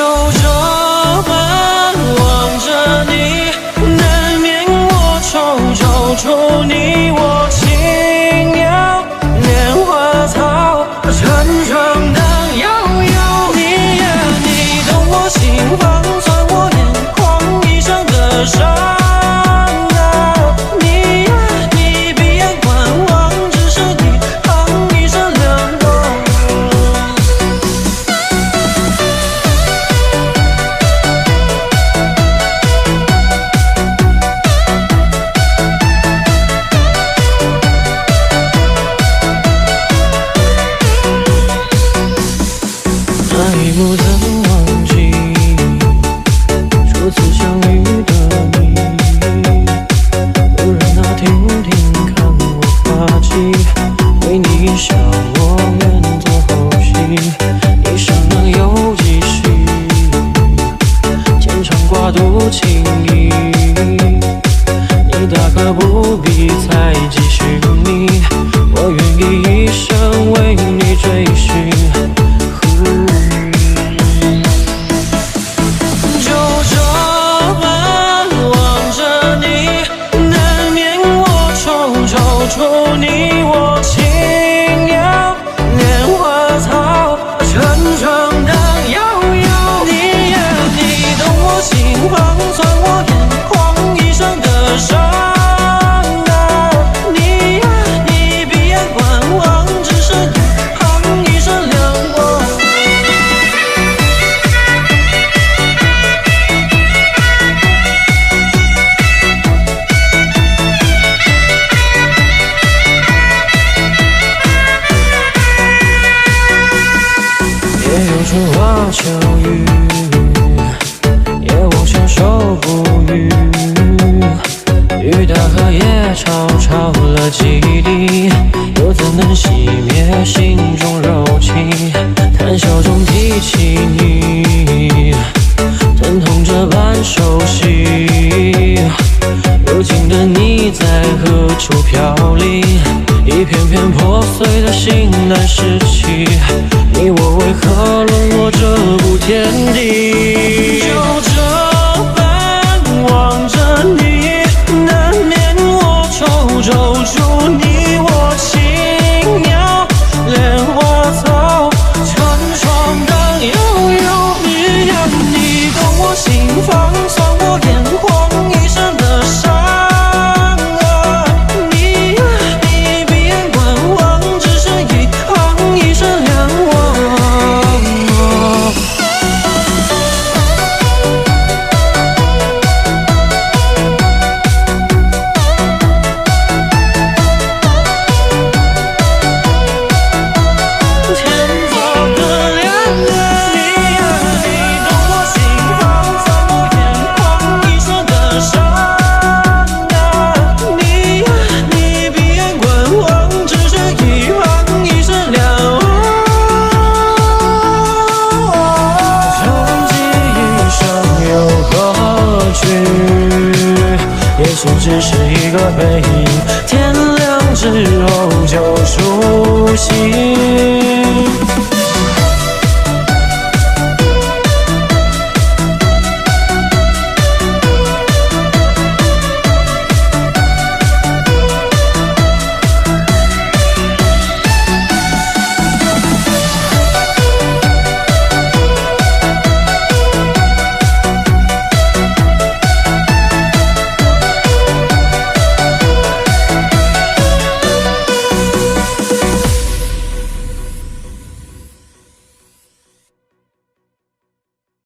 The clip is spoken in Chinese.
就这般望着你，难免我抽抽出你我轻描莲花草，沉沉荡悠悠。你呀，你懂我心房，算我眼眶一生的伤。那一幕怎忘记初次相遇的你？不忍那听看我发髻，为你一笑我愿做后戏。一生能有几许，牵肠挂肚情谊。你大可不必再继续你，我愿意一生为你追寻。出你我轻描莲花草，沉沉荡悠悠。你呀，你懂我心房，算我眼眶一生的伤啊。你呀，你闭眼观望，只是一行一生两忘。也有春花秋雨，也望相守不渝。雨打荷叶吵吵了几滴，又怎能熄灭心中柔情？谈笑中提起你，疼痛这般熟悉。如今的你在何处飘零？一片片破碎的心难拾起，你我为何沦落这步田地？就这般望着你，难免我抽抽出你我轻描莲花草，沉船荡悠悠。你呀，你懂我心房，算我眼眶一生的伤。也许只是